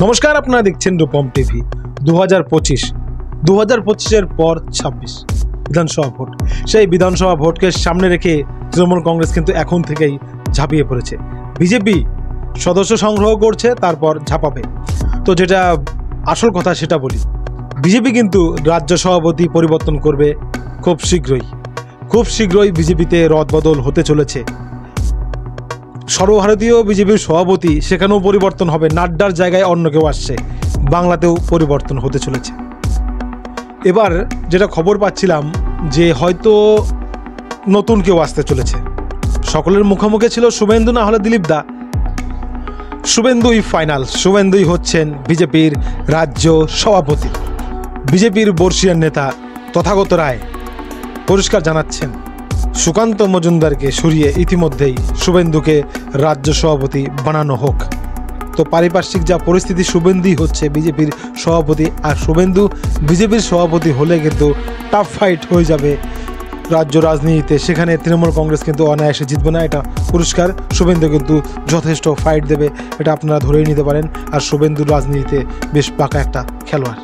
নমস্কার, আপনারা দেখছেন রূপম টিভি। 2025 পর 26 বিধানসভা ভোট। সেই বিধানসভা ভোটকে সামনে রেখে তৃণমূল কংগ্রেস কিন্তু এখন থেকেই ঝাঁপিয়ে পড়েছে। বিজেপি সদস্য সংগ্রহ করছে, তারপর ঝাঁপাবে। তো যেটা আসল কথা সেটা বলি, বিজেপি কিন্তু রাজ্য সভাপতি পরিবর্তন করবে খুব শীঘ্রই বিজেপিতে রদবদল হতে চলেছে। সর্বভারতীয় বিজেপির সভাপতি সেখানেও পরিবর্তন হবে, নাড্ডার জায়গায় অন্য কেউ আসছে, বাংলাতেও পরিবর্তন হতে চলেছে। এবার যেটা খবর পাচ্ছিলাম যে হয়তো নতুন কেউ আসতে চলেছে। সকলের মুখোমুখি ছিল শুভেন্দু না হলে দিলীপ দা। শুভেন্দুই ফাইনাল, শুভেন্দুই হচ্ছেন বিজেপির রাজ্য সভাপতি। বিজেপির বর্ষিয়ান নেতা তথাগত রায় পরিষ্কার জানাচ্ছেন সুকান্ত মজুমদারকে সরিয়ে ইতিমধ্যেই শুভেন্দুকে রাজ্য সভাপতি বানানো হোক। তো পারিপার্শ্বিক যা পরিস্থিতি, শুভেন্দুই হচ্ছে বিজেপির সভাপতি, আর শুভেন্দু বিজেপির সভাপতি হলে কিন্তু টাফ ফাইট হয়ে যাবে রাজ্য রাজনীতিতে। সেখানে তৃণমূল কংগ্রেস কিন্তু অনায়াসে জিতবে না, এটা পরিষ্কার। শুভেন্দু কিন্তু যথেষ্ট ফাইট দেবে, এটা আপনারা ধরেই নিতে পারেন। আর শুভেন্দুর রাজনীতিতে বেশ পাকা একটা খেলোয়াড়।